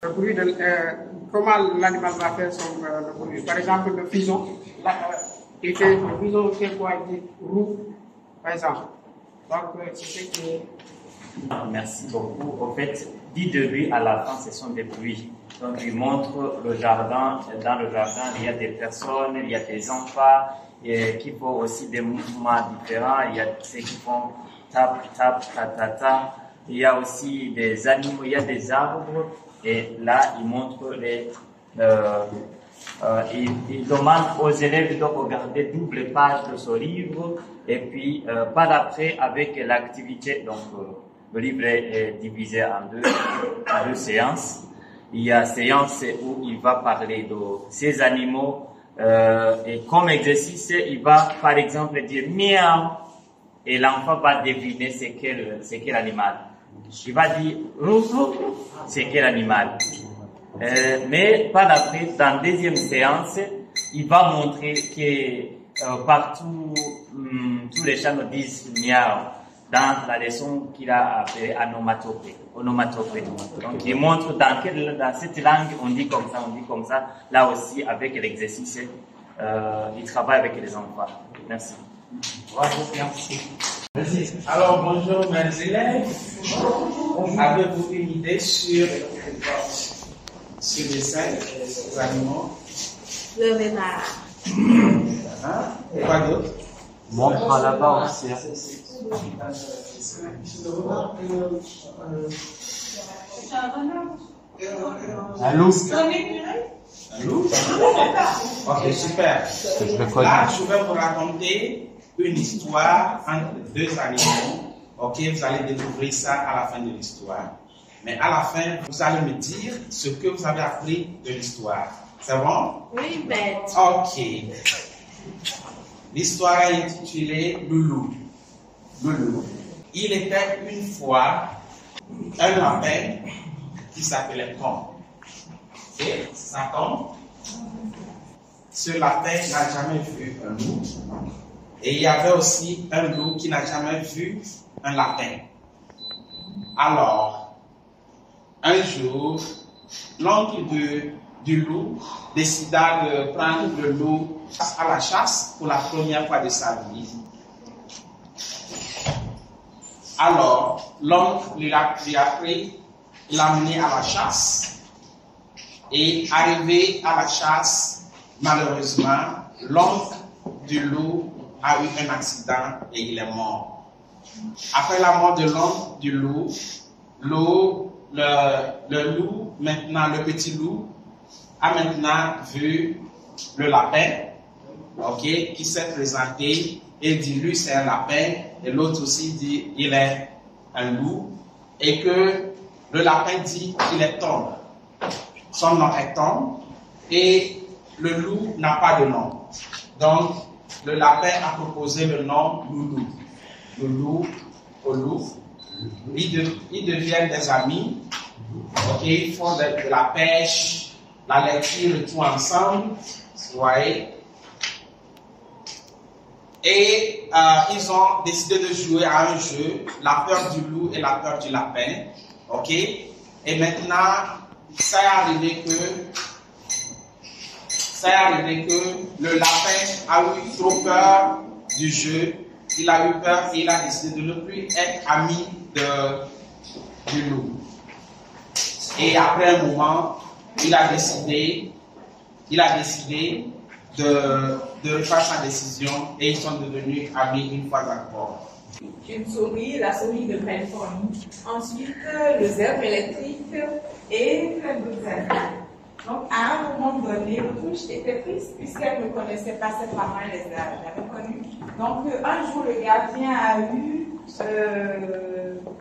Le bruit de, comment l'animal va faire le bruit. Par exemple, le bison, le bison fait quoi? Il dit roux, par exemple. Donc, c'est ce que... Merci beaucoup. Au fait, du début à la fin, ce sont des bruits. Donc, il montre le jardin. Dans le jardin, il y a des personnes, il y a des enfants qui font aussi des mouvements différents. Il y a ceux qui font tap, tap, ta, ta, ta. Il y a aussi des animaux, il y a des arbres. Et là, il montre il demande aux élèves de regarder double page de ce livre et puis par après avec l'activité. Donc le livre est divisé en deux séances. Il y a séance où il va parler de ces animaux et comme exercice, il va par exemple dire miaou et l'enfant va deviner c'est quel animal. Il va dire c'est quel animal. Mais par après, dans la deuxième séance, il va montrer que partout, tous les chats nous disent miaou dans la leçon qu'il a appelée onomatopée. Donc, il montre dans cette langue, on dit comme ça. Là aussi, avec l'exercice, il travaille avec les enfants. Merci. Bravo, merci. Alors, bonjour mes élèves. Avez-vous une idée sur les animaux? Le renard. Et quoi d'autre? Montre là-bas aussi. Un loup. Un loup? Ok, super. Là, je vais vous raconter une histoire entre deux animaux. Ok, vous allez découvrir ça à la fin de l'histoire. Mais à la fin, vous allez me dire ce que vous avez appris de l'histoire. C'est bon? Oui, bête. Ok. L'histoire est intitulée Loulou. Loulou. Il était une fois un lapin qui s'appelait Tom. Et ça tombe. Ce lapin n'a jamais vu un loup. Et il y avait aussi un loup qui n'a jamais vu un lapin. Alors, un jour, l'oncle du loup décida de prendre le loup à la chasse pour la première fois de sa vie. Alors, l'oncle l'a pris, il l'a amené à la chasse. Et arrivé à la chasse, malheureusement, l'oncle du loup a eu un accident et il est mort. Après la mort de l'oncle du loup, le loup, maintenant le petit loup, a maintenant vu le lapin, ok, qui s'est présenté et dit lui c'est un lapin et l'autre aussi dit il est un loup et que le lapin dit qu'il est Tom. Son nom est Tom et le loup n'a pas de nom. Donc le lapin a proposé le nom Loulou. Loulou au loup. Ils deviennent des amis. Ok, ils font de la pêche, la lecture, tout ensemble. Vous voyez. Et ils ont décidé de jouer à un jeu, la peur du loup et la peur du lapin. Ok. Et maintenant, ça est arrivé que le lapin a eu trop peur du jeu. Il a eu peur et il a décidé de ne plus être ami du loup. Et après un moment, il a décidé de faire sa décision et ils sont devenus amis une fois encore. Une souris, la souris de Californie. Ensuite, le zèbre électrique et plein d'autres animaux. Donc, à un moment donné, l'autruche était triste puisqu'elle ne connaissait pas ses parents, elle les avait connus. Donc, un jour, le gardien a eu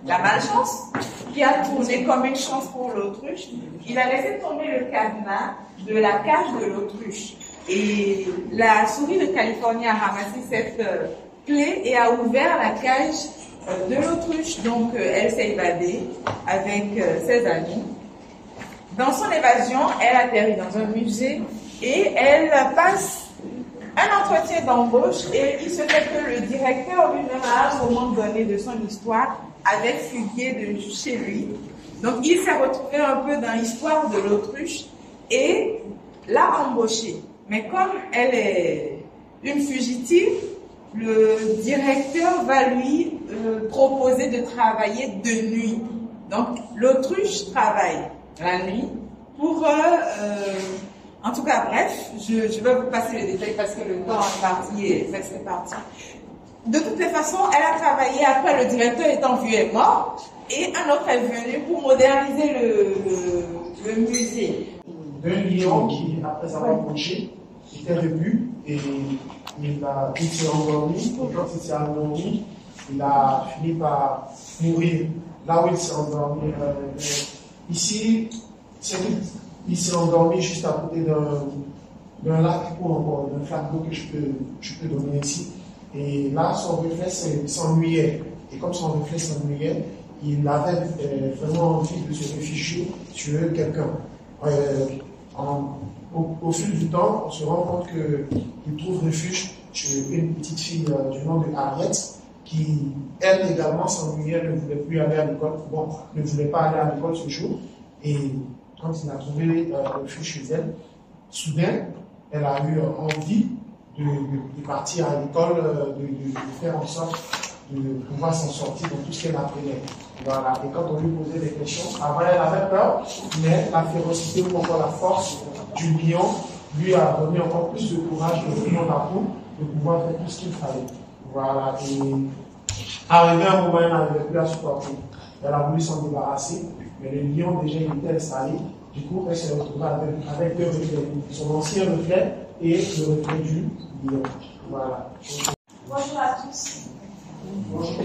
la malchance qui a tourné comme une chance pour l'autruche. Il a laissé tomber le cadenas de la cage de l'autruche. Et la souris de Californie a ramassé cette clé et a ouvert la cage de l'autruche. Donc, elle s'est évadée avec ses amis. Dans son évasion, elle atterrit dans un musée et elle passe un entretien d'embauche et il se fait que le directeur lui-même, à un moment donné de son histoire, avait fugué de chez lui. Donc il s'est retrouvé un peu dans l'histoire de l'autruche et l'a embauchée. Mais comme elle est une fugitive, le directeur va lui proposer de travailler de nuit. Donc l'autruche travaille la nuit pour... en tout cas, bref, je vais vous passer les détails parce que le temps est parti et c'est parti. De toutes les façons, elle a travaillé après, le directeur étant vu est mort et un autre est venu pour moderniser le musée. D'un lion qui, après avoir couché, était rebu et il s'est endormi. Et quand il s'est endormi, il a fini par mourir là où il s'est endormi. Ici, il s'est endormi juste à côté d'un lac ou encore d'un flaque d'eau que je peux donner ici. Et là, son reflet s'ennuyait. Et comme son reflet s'ennuyait, il avait vraiment envie de se réfugier sur quelqu'un. Au fil du temps, on se rend compte qu'il trouve refuge chez une petite fille du nom de Harriet, qui, elle également, s'ennuyait, ne voulait plus aller à l'école. Bon, ne voulait pas aller à l'école ce jour. Et quand il a trouvé refuge chez elle, soudain, elle a eu envie de partir à l'école, de faire en sorte de pouvoir s'en sortir dans tout ce qu'elle apprenait. Voilà. Et quand on lui posait des questions, avant elle avait peur, mais la férocité ou encore la force du lion lui a donné encore plus de courage de dans la peau, de pouvoir faire tout ce qu'il fallait. Voilà. Et arrivé à un moment, elle n'arrivait plus à supporter. Elle a voulu s'en débarrasser, mais le lion déjà il était installé. Du coup, elle s'est retrouvée avec deux reflets, son ancien reflet et le reflet du lion. Voilà. Bonjour à tous. Bonjour.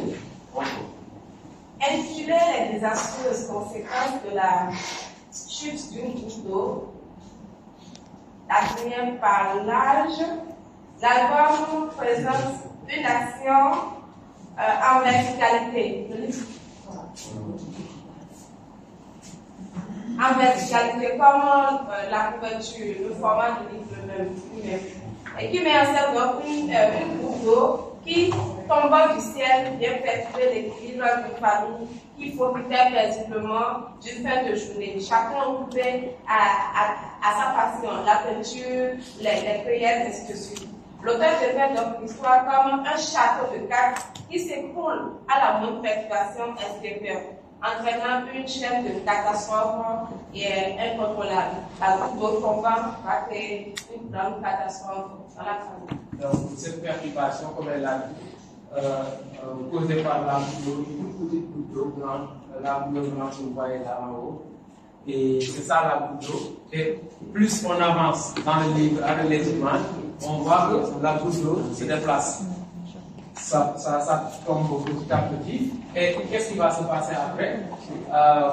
Intitulé les désastreuses conséquences de la chute d'une goutte d'eau, quatrième par l'âge, l'album présente une action en verticalité. En verticalité, comme la couverture, le format du livre lui-même, et qui met en scène donc une goutte d'eau qui, tombant du ciel, vient perturber l'équilibre d'une famille qui profitait paisiblement d'une fin de journée. Chacun occupé à sa passion, la peinture, les cueillettes, ainsi de suite. L'auteur développe donc l'histoire comme un château de cartes qui s'écroule à la moindre perturbation extérieure, entraînant une chaîne de catastrophes incontrôlables. La goutte d'eau tombant va créer une grande catastrophe dans la famille. Donc, cette perturbation, comme elle l'a dit, causée par la goutte d'eau, une petite goutte d'eau blanche, la goutte blanche que vous voyez là en haut. Et c'est ça la goutte d'eau. Et plus on avance dans le livre avec les images, on voit que la goutte d'eau se déplace. Ça tombe petit à petit. Et qu'est-ce qui va se passer après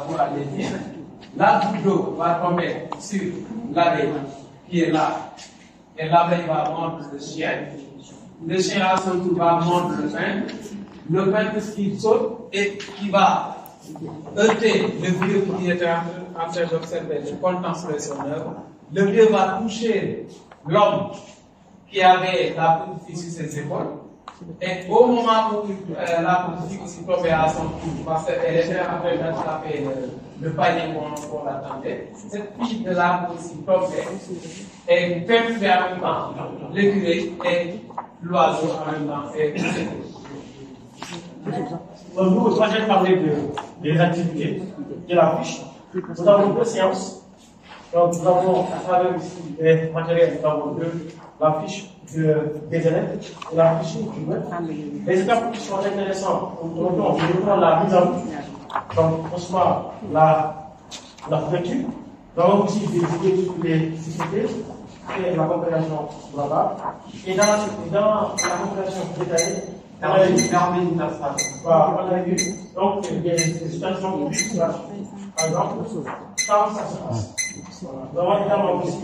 pour aller vite? La goutte d'eau va tomber sur l'abeille qui est là. Et l'abeille va mordre le chien. Le chien à son tour va mordre le pain. Le pain, puisqu'il saute et qui va heurter le vieux qui était en train d'observer, de contempler son œuvre. Le vieux va toucher l'homme qui avait la petite fille sur ses épaules. Et au moment où la petite fille aussi tombait à son tour, parce qu'elle était en train d'attraper le panier qu'on l'attendait, cette fille de l'arbre aussi tombait et perturbait en même temps l'écureuil et l'oiseau en même temps. Donc nous, moi j'ai parlé des activités de la fiche. Nous avons deux séances. Donc nous avons à travers ici les matériels, nous avons la fiche des élèves et la fiche du web. Les étapes qui sont intéressantes, nous prenons la mise en œuvre. Donc on se voit la couverture. Nous avons aussi des idées sur les sociétés et la compréhension là-bas. Et dans la compréhension détaillée, on a vu, donc, il y a des situations par exemple, quand ça se passe. Nous avons également aussi